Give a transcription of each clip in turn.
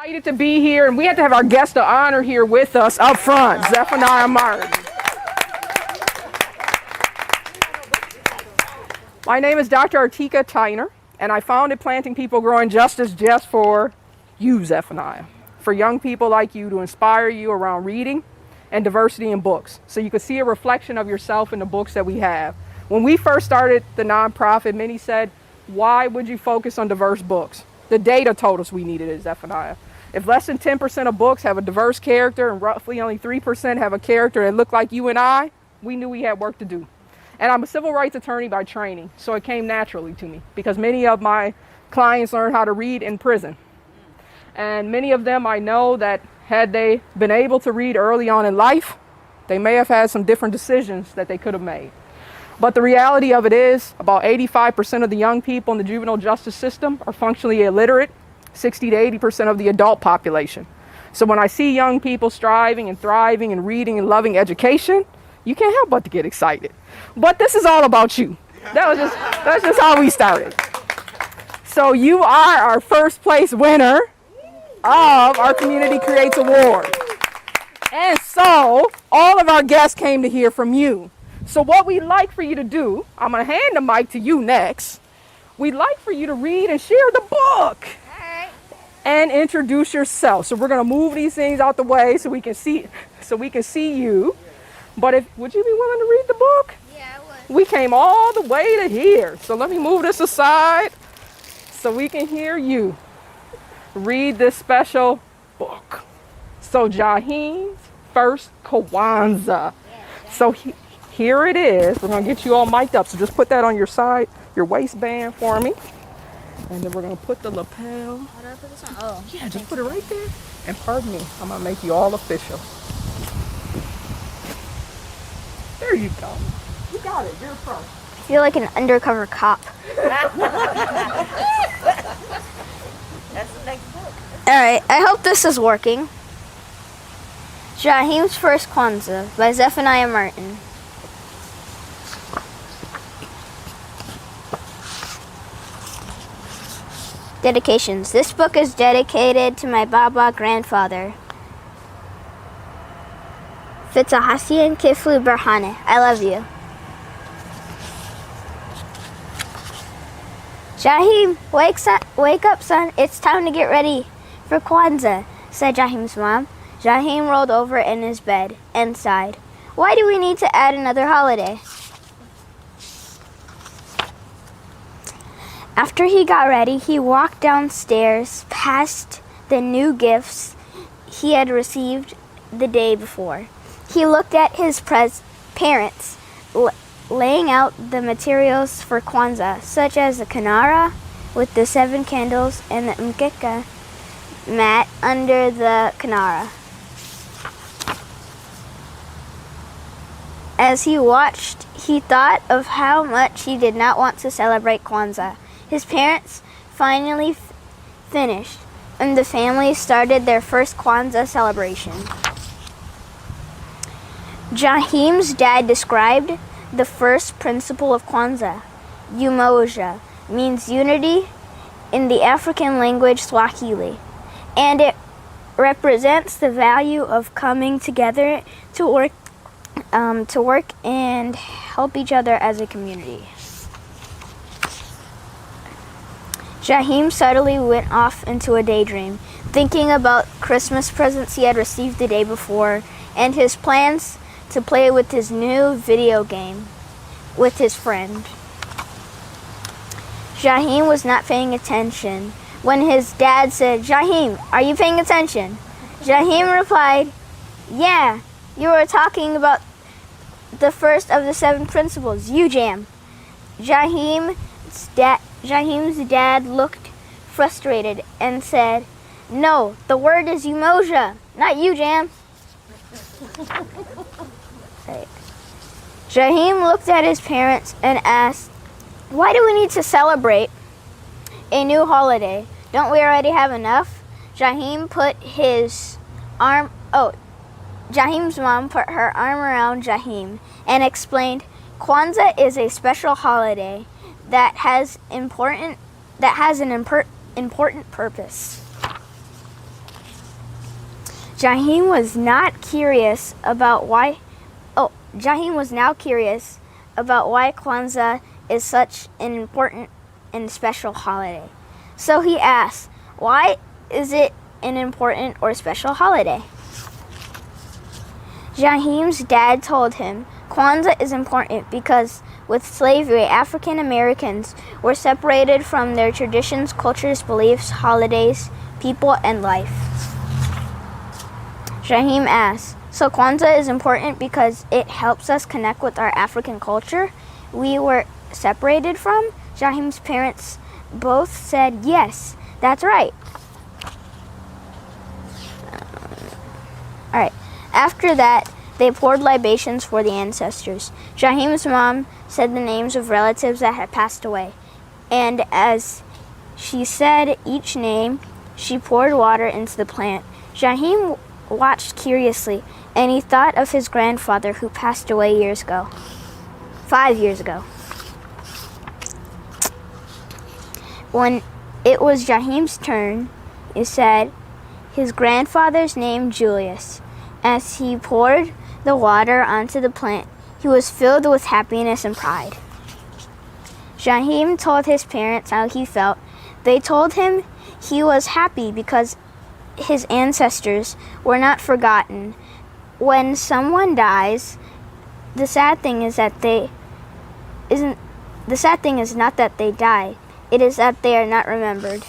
Excited to be here, and we had to have our guest of honor here with us up front, Zephaniah Martin. My name is Dr. Artika Tyner, and I founded Planting People Growing Justice just for you, Zephaniah, for young people like you, to inspire you around reading and diversity in books, so you could see a reflection of yourself in the books that we have. When we first started the nonprofit, many said, why would you focus on diverse books? The data told us we needed it, Zephaniah. If less than 10% of books have a diverse character and roughly only 3% have a character that looked like you and I, we knew we had work to do. And I'm a civil rights attorney by training, so it came naturally to me because many of my clients learned how to read in prison. And many of them I know that had they been able to read early on in life, they may have had some different decisions that they could have made. But the reality of it is about 85% of the young people in the juvenile justice system are functionally illiterate, 60 to 80% of the adult population. So when I see young people striving and thriving and reading and loving education, you can't help but to get excited. But this is all about you. That's just how we started. So you are our first place winner of our Community Creates Award. And so all of our guests came to hear from you. So what we'd like for you to do, I'm going to hand the mic to you next. We'd like for you to read and share the book. All right. And introduce yourself. So we're going to move these things out the way so we can see you. But would you be willing to read the book? Yeah, I would. We came all the way to here. So let me move this aside so we can hear you read this special book. So Jaheem's First Kwanzaa. So here it is. We're going to get you all mic'd up. So just put that on your side, your waistband for me. And then we're going to put the lapel. How do I put this on? Oh. Yeah, just put it right there. And pardon me, I'm going to make you all official. There you go. You got it. You're first. I feel like an undercover cop. That's the next book. Alright, I hope this is working. Jaheem's First Kwanzaa by Zephaniah Martin. Dedications. This book is dedicated to my Baba grandfather, Fitahasian Kiflu Berhane. I love you. Jaheem, wake up, son. It's time to get ready for Kwanzaa, said Jaheem's mom. Jaheem rolled over in his bed and sighed. Why do we need to add another holiday? After he got ready, he walked downstairs past the new gifts he had received the day before. He looked at his parents laying out the materials for Kwanzaa, such as the kinara with the 7 candles and the mkeka mat under the kinara. As he watched, he thought of how much he did not want to celebrate Kwanzaa. His parents finally finished, and the family started their first Kwanzaa celebration. Jaheem's dad described the first principle of Kwanzaa. Umoja means unity in the African language Swahili, and it represents the value of coming together to work and help each other as a community. Jaheem suddenly went off into a daydream, thinking about Christmas presents he had received the day before and his plans to play with his new video game with his friend. Jaheem was not paying attention when his dad said, Jaheem, are you paying attention? Jaheem replied, yeah, you were talking about the first of the 7 principles, UJAM. Jaheem's dad looked frustrated and said, no, the word is Umoja, not UJAM. Right. Jaheem looked at his parents and asked, why do we need to celebrate a new holiday? Don't we already have enough? Jaheem's mom put her arm around Jaheem and explained, Kwanzaa is a special holiday that has an important purpose. Jahim was not curious about why. Oh, Jahim was now curious about why Kwanzaa is such an important and special holiday. So he asked, "Why is it an important or special holiday?" Jahim's dad told him, "Kwanzaa is important because with slavery, African Americans were separated from their traditions, cultures, beliefs, holidays, people, and life." Jahim asked, "So Kwanzaa is important because it helps us connect with our African culture we were separated from?" Jahim's parents both said, "Yes, that's right." All right. After that, they poured libations for the ancestors. Jahim's mom said the names of relatives that had passed away. And as she said each name, she poured water into the plant. Jahim watched curiously, and he thought of his grandfather who passed away 5 years ago. When it was Jahim's turn, he said his grandfather's name Julius. As he poured the water onto the plant, he was filled with happiness and pride. Jahim told his parents how he felt. They told him he was happy because his ancestors were not forgotten. When someone dies, the sad thing is not that they die, it is that they are not remembered.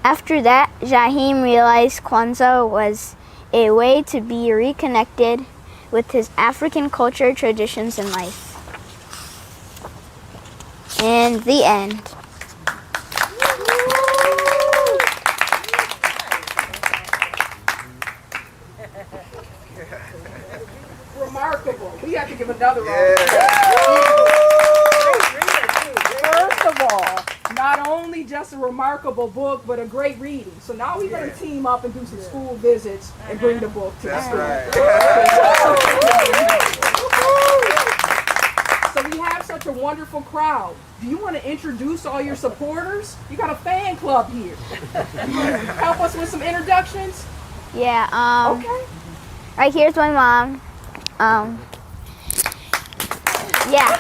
After that, Jahim realized Kwanzaa was a way to be reconnected with his African culture, traditions, and life. And the end. Remarkable. We have to give another round. First of all, not only just a remarkable book, but a great reading. So now we're going to team up and do some school visits and bring the book to the school. So we have such a wonderful crowd. Do you want to introduce all your supporters? You got a fan club here. Help us with some introductions? Yeah, Okay. right here's my mom. Yeah,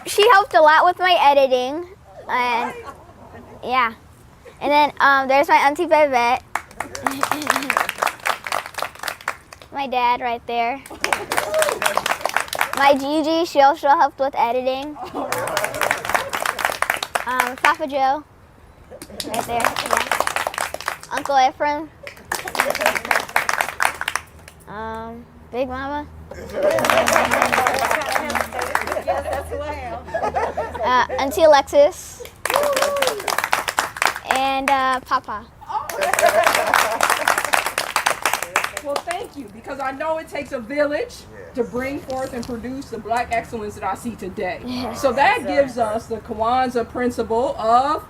she helped a lot with my editing, and yeah, and then there's my auntie Bevette, my dad right there, my Gigi, she also helped with editing, Papa Joe, right there, yeah. Uncle Ephraim, Big Mama. Auntie Alexis and Papa. Well, thank you, because I know it takes a village to bring forth and produce the Black excellence that I see today. So that gives us the Kwanzaa principle of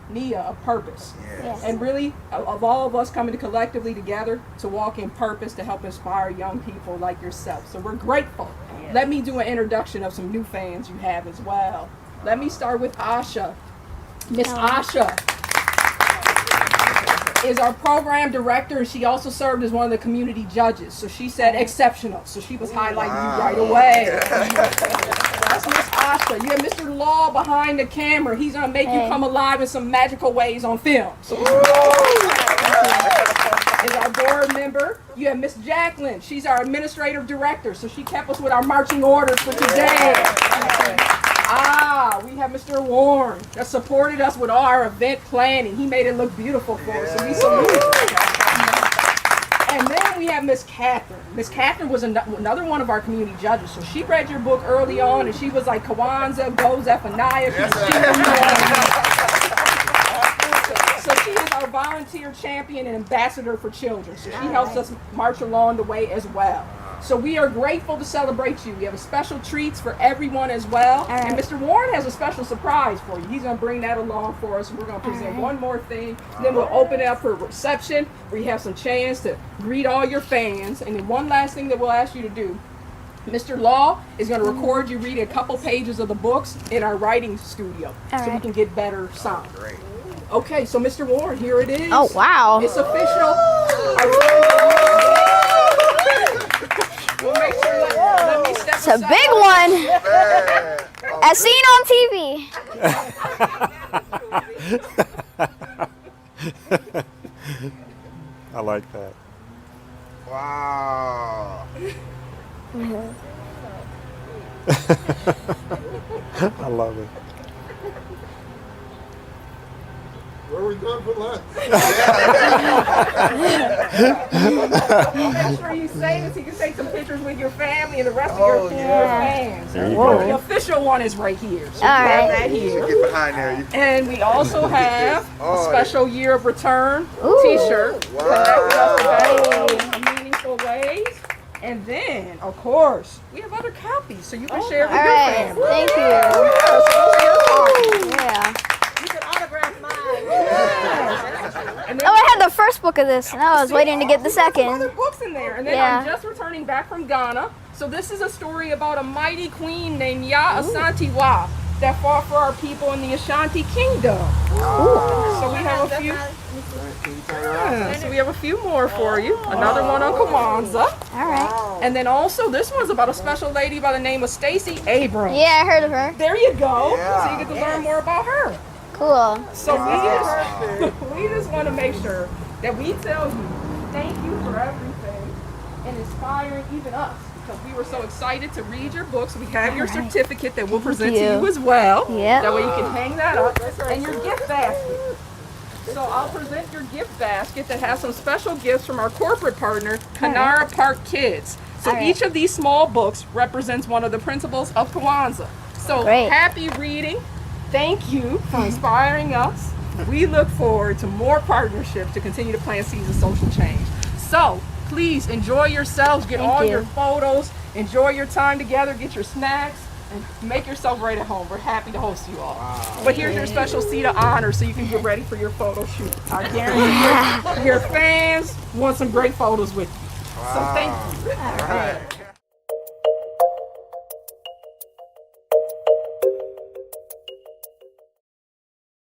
Nia, of purpose. Yes. And really, of all of us coming collectively together to walk in purpose to help inspire young people like yourself. So we're grateful. Yes. Let me do an introduction of some new fans you have as well. Let me start with Asha. Miss Asha is our program director, and she also served as one of the community judges. So she said exceptional. So she was highlighting you right away. That's Miss Asha. You have Mr. Law behind the camera. He's gonna make you come alive in some magical ways on film. So is our board member. You have Miss Jacqueline. She's our administrative director. So she kept us with our marching orders for today. We have Mr. Warren that supported us with all our event planning. He made it look beautiful for us, so we salute. And then we have Miss Catherine. Miss Catherine was another one of our community judges. So she read your book early on, and she was like, Kwanzaa, go Zephaniah. So she is our volunteer champion and ambassador for children. So she helps us march along the way as well. So we are grateful to celebrate you. We have special treats for everyone as well. And Mr. Warren has a special surprise for you. He's going to bring that along for us. We're going to present one more thing. Then we'll open it up for a reception where you have some chance to greet all your fans. And then one last thing that we'll ask you to do. Mr. Law is going to record you reading a couple pages of the books in our writing studio so we can get better sound. Okay, so Mr. Warren, here it is. Oh, wow. It's official. We'll make sure let me step It's a aside. big one. As seen on TV. I like that. Wow. I love it. Where are we going for lunch? Make sure you say this so you can take some pictures with your family and the rest of your fans. There you The go. official one is right here. So All you have right. that here. Get behind there. You And we also have a special year of return Ooh. t-shirt. Connect with us in meaningful ways. And then, of course, we have other copies so you can share with All your right. family. Thank you. Yeah, so those are your copies. Yeah. You can autograph mine. And then Oh, I had the first book of this, and I was waiting to get the we got some other second. books in there. And then Yeah. I'm just returning back from Ghana. So this is a story about a mighty queen named Ya Asante Wa that fought for our people in the Ashanti Kingdom. So we have a few. Yeah, so we have a few more for you. Another one on Kwanzaa. All right. And then also this one's about a special lady by the name of Stacey Abrams. Yeah, I heard of her. There you go. So you get to learn more about her. Cool. So we just want to make sure that we tell you thank you for everything and inspiring even us, because we were so excited to read your books. We have your certificate that we'll present to you. you as well. Yep. That way you can hang that up, and your gift basket. So I'll present your gift basket that has some special gifts from our corporate partner, Kanara Park Kids. So All right. each of these small books represents one of the principles of Kwanzaa. So Great. happy reading. Thank you for inspiring us. We look forward to more partnerships to continue to plant seeds of social change. So please enjoy yourselves, get Thank all you. your photos, enjoy your time together, get your snacks, and make yourself right at home. We're happy to host you all. But here's your special seat of honor so you can get ready for your photo shoot. I guarantee your fans want some great photos with you. So thank you. All right.